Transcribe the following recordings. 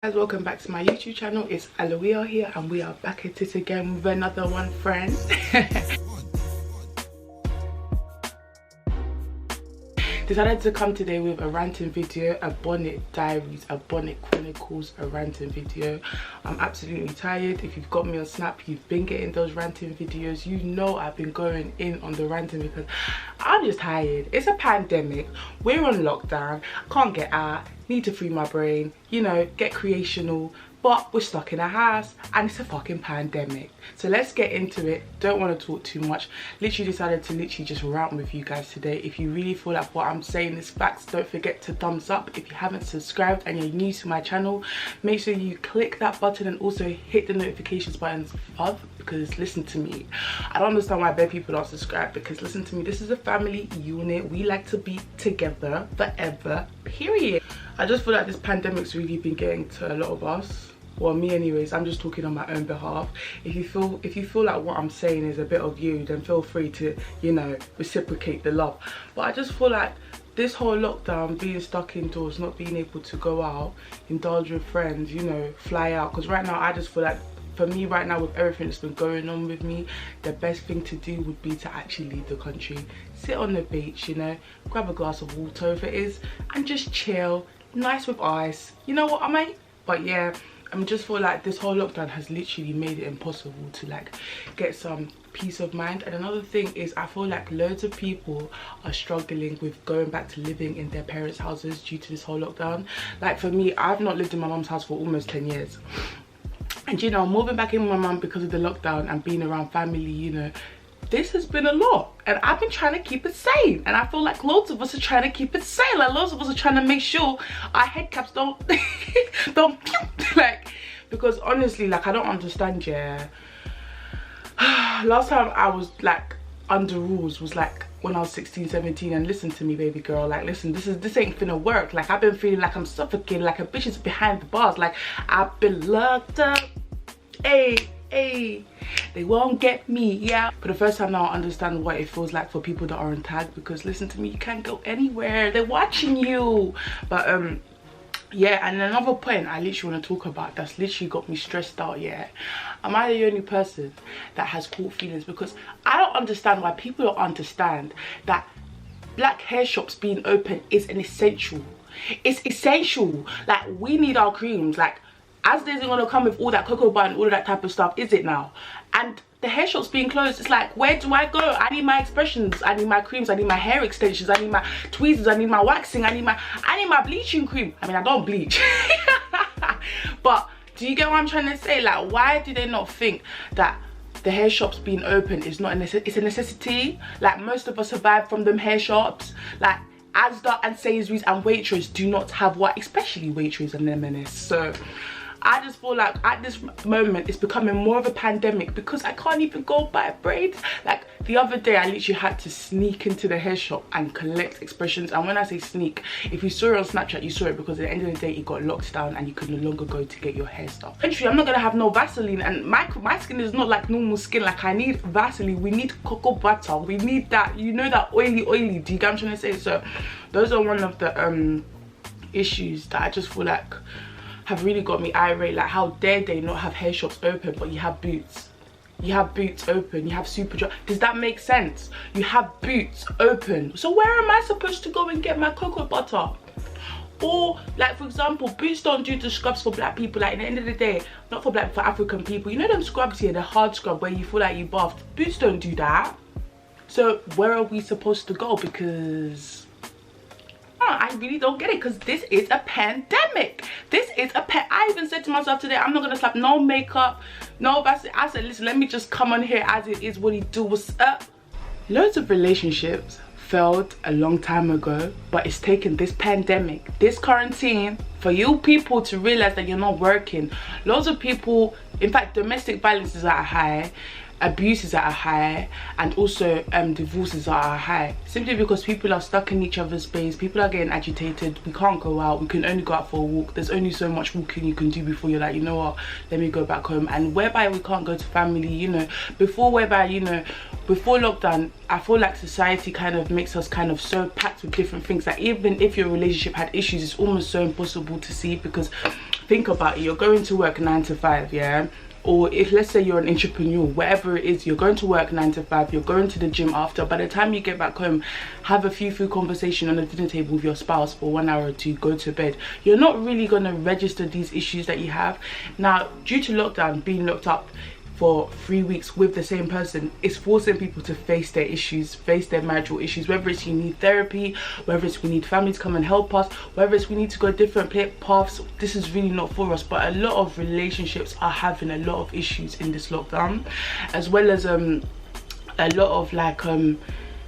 Guys, welcome back to my YouTube channel. It's Allawiyah here and we are back at it again with another one, friend. Decided to come today with a ranting video, a Bonnet Diaries, a Bonnet Chronicles, a ranting video. I'm absolutely tired. If you've got me on Snap, you've been getting those ranting videos. You know I've been going in on the ranting because I'm just tired. It's a pandemic. We're on lockdown. Can't get out. Need to free my brain. You know, get creational. But we're stuck in a house and it's a fucking pandemic. So let's get into it. Don't want to talk too much. Literally decided to just rant with you guys today. If you really feel like what I'm saying is facts, don't forget to thumbs up. If you haven't subscribed and you're new to my channel, make sure you click that button and also hit the notifications buttons above, because listen to me, I don't understand why bare people aren't subscribed, because listen to me, this is a family unit. We like to be together forever, period. I just feel like this pandemic's really been getting to a lot of us. Well, me anyways. I'm just talking on my own behalf. If you feel like what I'm saying is a bit of you, then feel free to, you know, reciprocate the love. But I just feel like this whole lockdown, being stuck indoors, not being able to go out, indulge with friends, you know, fly out. Because right now I just feel like, for me right now, with everything that's been going on with me, the best thing to do would be to actually leave the country, sit on the beach, you know, grab a glass of water if it is, and just chill, nice with ice, you know what I mean? But yeah, I just feel like this whole lockdown has literally made it impossible to like get some peace of mind. And another thing is, I feel like loads of people are struggling with going back to living in their parents' houses due to this whole lockdown. Like for me, I've not lived in my mum's house for almost 10 years. And you know, moving back in with my mum because of the lockdown and being around family, you know, this has been a lot, and I've been trying to keep it sane, and I feel like loads of us are trying to keep it sane. Like loads of us are trying to make sure our head caps don't don't like, because honestly, like, I don't understand. Yeah, last time I was like under rules was like when I was 16, 17, and listen to me, baby girl, like listen, this ain't finna work. Like I've been feeling like I'm suffocating, like a bitch is behind the bars, like I've been locked up. Hey, they won't get me, yeah. For the first time now, I understand what it feels like for people that aren't tagged, because listen to me, you can't go anywhere, they're watching you. But yeah, and another point I literally want to talk about that's literally got me stressed out. Yeah, am I the only person that has caught feelings? Because I don't understand why people don't understand that black hair shops being open is an essential. It's essential. Like, we need our creams. Like, as isn't gonna come with all that cocoa butter and all of that type of stuff, is it now? And the hair shop's being closed. It's like, where do I go? I need my expressions, I need my creams, I need my hair extensions, I need my tweezers, I need my waxing, I need my bleaching cream. I mean, I don't bleach. But do you get what I'm trying to say? Like, why do they not think that the hair shops being open is not it's a necessity? Like, most of us survive from them hair shops. Like, Asda and Sainsbury's and Waitrose do not have what, especially Waitrose and M&S. So I just feel like at this moment it's becoming more of a pandemic because I can't even go buy braids. Like the other day I literally had to sneak into the hair shop and collect expressions. And when I say sneak, if you saw it on Snapchat, you saw it, because at the end of the day it got locked down and you could no longer go to get your hair stuff. Actually, I'm not gonna have no Vaseline, and my skin is not like normal skin. Like, I need Vaseline, we need cocoa butter, we need that, you know, that oily. Do you get what I'm trying to say? So those are one of the issues that I just feel like have really got me irate. Like, how dare they not have hair shops open, but you have Boots. You have Boots open, you have Superdry. Does that make sense? You have Boots open. So where am I supposed to go and get my cocoa butter? Or, like, for example, Boots don't do the scrubs for black people. Like, at the end of the day, not for black, for African people. You know them scrubs here, the hard scrub where you feel like you bathed? Boots don't do that. So where are we supposed to go? Because I really don't get it, because this is a pandemic. This is a I even said to myself today, I'm not gonna slap no makeup, no Vaseline. I said, listen, let me just come on here as it is, what he do, what's up. Loads of relationships failed a long time ago, but it's taken this pandemic, this quarantine, for you people to realize that you're not working. Loads of people, in fact, domestic violence is at a high, abuse is at a high, and also divorces are at a high, simply because people are stuck in each other's space. People are getting agitated. We can't go out, we can only go out for a walk. There's only so much walking you can do before you're like, you know what, let me go back home. And whereby we can't go to family, you know, before lockdown, I feel like society kind of makes us kind of so packed with different things that even if your relationship had issues, it's almost so impossible to see, because think about it, you're going to work 9 to 5, yeah? Or if, let's say, you're an entrepreneur, whatever it is, you're going to work 9 to 5, you're going to the gym after. By the time you get back home, have a few food conversation on the dinner table with your spouse for 1 hour or two, go to bed. You're not really going to register these issues that you have. Now, due to lockdown, being locked up for 3 weeks with the same person, is forcing people to face their issues, face their marital issues, whether it's you need therapy, whether it's we need family to come and help us, whether it's we need to go different paths. This is really not for us. But a lot of relationships are having a lot of issues in this lockdown, as well as a lot of like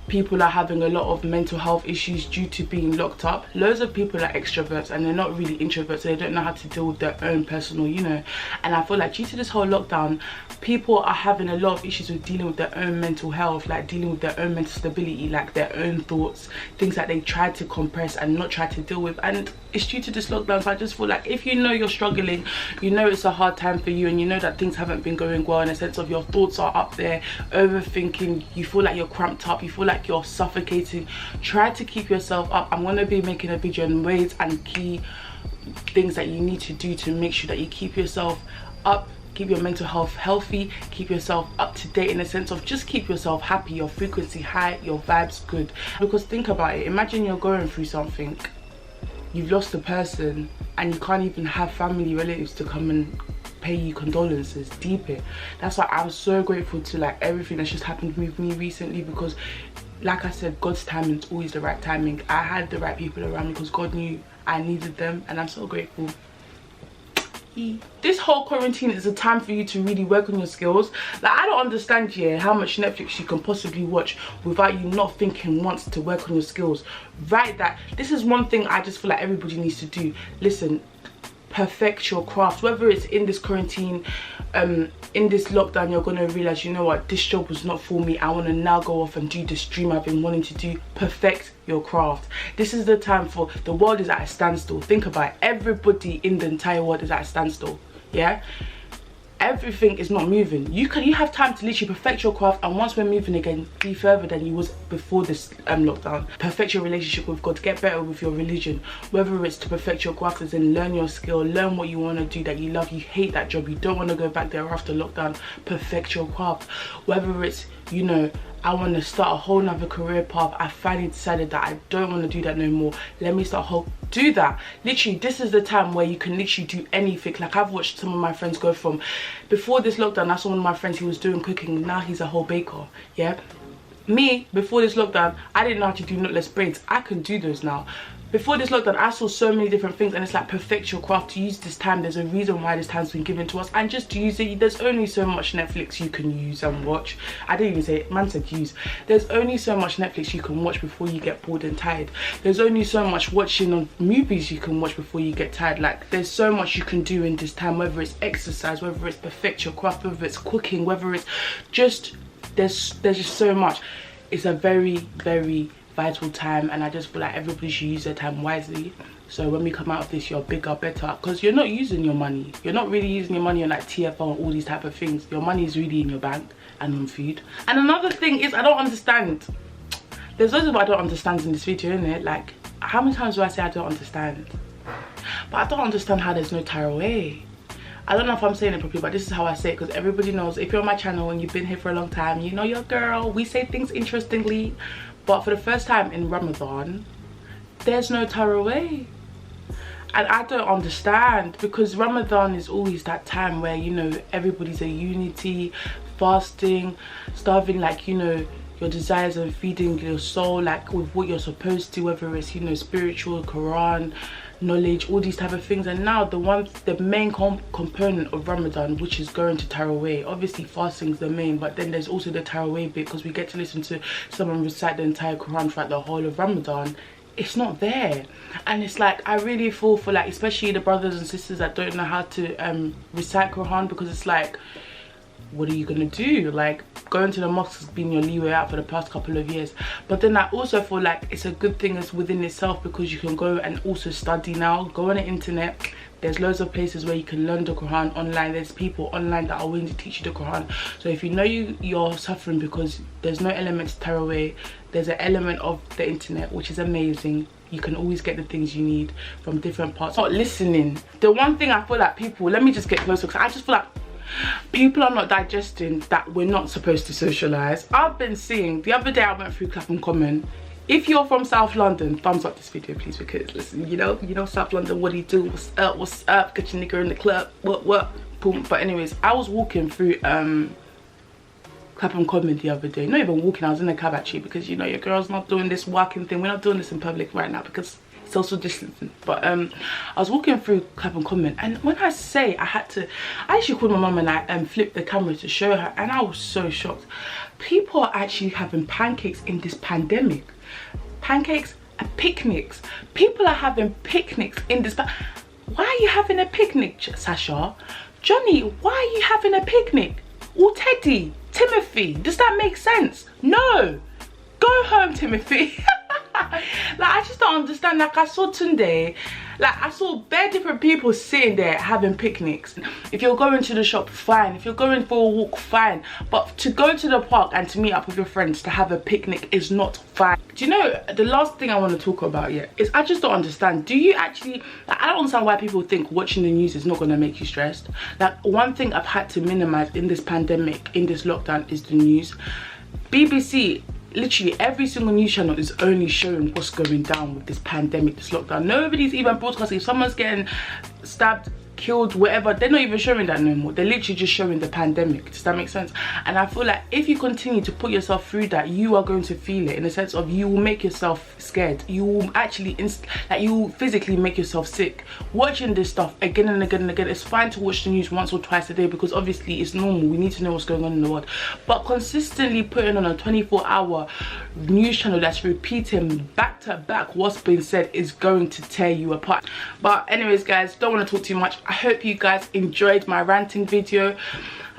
people are having a lot of mental health issues due to being locked up. Loads of people are extroverts and they're not really introverts, so they don't know how to deal with their own personal, you know. And I feel like due to this whole lockdown, people are having a lot of issues with dealing with their own mental health, like dealing with their own mental stability, like their own thoughts, things that they try to compress and not try to deal with. And it's due to this lockdown. So I just feel like if you know you're struggling, you know it's a hard time for you, and you know that things haven't been going well in a sense of your thoughts are up there, overthinking, you feel like you're cramped up, you feel like you're suffocating, try to keep yourself up. I'm going to be making a video on ways and key things that you need to do to make sure that you keep yourself up, keep your mental health healthy, keep yourself up to date, in a sense of just keep yourself happy, your frequency high, your vibes good. Because think about it, imagine you're going through something, you've lost a person, and you can't even have family relatives to come and pay you condolences, deep it. That's why I'm so grateful to like everything that's just happened with me recently, because like I said, God's timing is always the right timing. I had the right people around me because God knew I needed them, and I'm so grateful. This whole quarantine is a time for you to really work on your skills. Like, I don't understand how much Netflix you can possibly watch without you not thinking once to work on your skills. Right, that this is one thing I just feel like everybody needs to do. Listen, perfect your craft. Whether it's in this quarantine, in this lockdown, you're gonna realize, you know what, this job was not for me, I want to now go off and do this dream I've been wanting to do. Perfect your craft. This is the time. For the world is at a standstill. Think about it, everybody in the entire world is at a standstill, yeah? Everything is not moving. You have time to literally perfect your craft, and once we're moving again, be further than you was before this lockdown. Perfect your relationship with God, get better with your religion, whether it's to perfect your craft as in learn your skill, learn what you want to do that you love, you hate that job, you don't want to go back there after lockdown. Perfect your craft. Whether it's, you know, I want to start a whole nother career path, I finally decided that I don't want to do that no more, let me start do that. Literally, this is the time where you can literally do anything. Like, I've watched some of my friends go from, before this lockdown, I saw one of my friends, he was doing cooking, now he's a whole baker, yeah? Me, before this lockdown, I didn't know how to do knotless braids. I can do those now. Before this lockdown, I saw so many different things, and it's like, perfect your craft, to use this time. There's a reason why this time's been given to us, and just use it. There's only so much Netflix you can use and watch. I didn't even say it, man said use. There's only so much Netflix you can watch before you get bored and tired. There's only so much watching of movies you can watch before you get tired. Like, there's so much you can do in this time, whether it's exercise, whether it's perfect your craft, whether it's cooking, whether it's just, there's just so much. It's a very, very vital time, and I just feel like everybody should use their time wisely. So when we come out of this, you're bigger, better, because you're not using your money. You're not really using your money on like TFL and all these type of things. Your money is really in your bank and on food. And another thing is, I don't understand. There's loads of what I don't understand in this video, innit? Like, how many times do I say I don't understand? But I don't understand how there's no tarawih. I don't know if I'm saying it properly, but this is how I say it, because everybody knows, if you're on my channel and you've been here for a long time, you know your girl, we say things interestingly. But for the first time in Ramadan, there's no tarawih. And I don't understand, because Ramadan is always that time where, you know, everybody's a unity, fasting, starving, like, you know, your desires and feeding your soul, like with what you're supposed to, whether it's, you know, spiritual, Quran, knowledge, all these type of things. And now the main component of Ramadan, which is going to tarawih. Obviously fasting is the main, but then there's also the tarawih bit, because we get to listen to someone recite the entire Quran throughout the whole of Ramadan. It's not there. And it's like, I really feel for, like, especially the brothers and sisters that don't know how to recite Quran, because it's like, what are you gonna do? Like, going to the mosque has been your leeway out for the past couple of years. But then I also feel like it's a good thing as within itself, because you can go and also study now, go on the internet, There's loads of places where you can learn the Quran online. There's people online that are willing to teach you the Quran. So if you know you're suffering because there's no element to tear away, there's an element of the internet, which is amazing. You can always get the things you need from different parts. Not listening. The one thing I feel like people, let me just get closer, because I just feel like people are not digesting that we're not supposed to socialize. I've been seeing, the other day I went through Clapham Common. If you're from South London, thumbs up this video please, because listen, you know South London, what do you do? What's up? Get your nigga in the club, what, boom. But anyways, I was walking through Clapham Common the other day. Not even walking, I was in a cab actually, because you know your girl's not doing this walking thing. We're not doing this in public right now because social distancing. But I was walking through Clapham Common, and when I say I actually called my mum and I flipped the camera to show her, and I was so shocked. People are actually having pancakes in this pandemic. Pancakes and picnics. People are having picnics in this. Why are you having a picnic, Sasha? Johnny, why are you having a picnic? Or Teddy, Timothy, does that make sense? No. Go home, Timothy. Like, I just don't understand. Like, I saw Tunde, like I saw bare different people sitting there having picnics. If you're going to the shop, fine. If you're going for a walk, fine. But to go to the park and to meet up with your friends to have a picnic is not fine. Do you know, the last thing I want to talk about here is I just don't understand. Do you actually, like, I don't understand why people think watching the news is not going to make you stressed. Like, one thing I've had to minimize in this pandemic, in this lockdown, is the news. BBC, literally every single news channel is only showing what's going down with this pandemic, this lockdown. Nobody's even broadcasting. If someone's getting stabbed, killed, whatever, they're not even showing that no more. They're literally just showing the pandemic. Does that make sense? And I feel like if you continue to put yourself through that, you are going to feel it, in the sense of you will make yourself scared. You will actually like, you will physically make yourself sick watching this stuff again and again and again. It's fine to watch the news once or twice a day because obviously it's normal. We need to know what's going on in the world. But consistently putting on a 24-hour news channel that's repeating back to back what's been said is going to tear you apart. But anyways guys, don't want to talk too much. I hope you guys enjoyed my ranting video.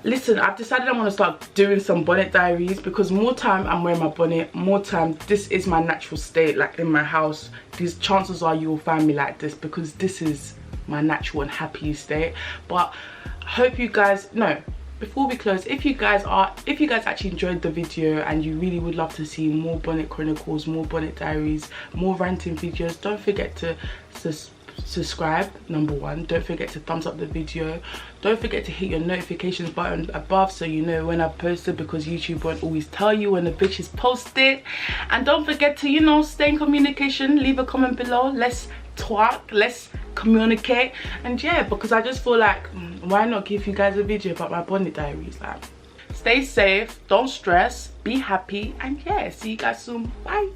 Listen, I've decided I'm going to start doing some bonnet diaries, because more time I'm wearing my bonnet, more time this is my natural state, like in my house. These chances are you will find me like this, because this is my natural and happy state. But I hope you guys, no, before we close, if you guys actually enjoyed the video and you really would love to see more Bonnet Chronicles, more Bonnet Diaries, more ranting videos, don't forget to subscribe, number one. Don't forget to thumbs up the video. Don't forget to hit your notifications button above so you know when I post it, because YouTube won't always tell you when the bitch is posted. And don't forget to, you know, stay in communication. Leave a comment below. Let's talk, let's communicate. And yeah, because I just feel like why not give you guys a video about my Bonnet Diaries? Like, stay safe, don't stress, be happy, and yeah, see you guys soon. Bye.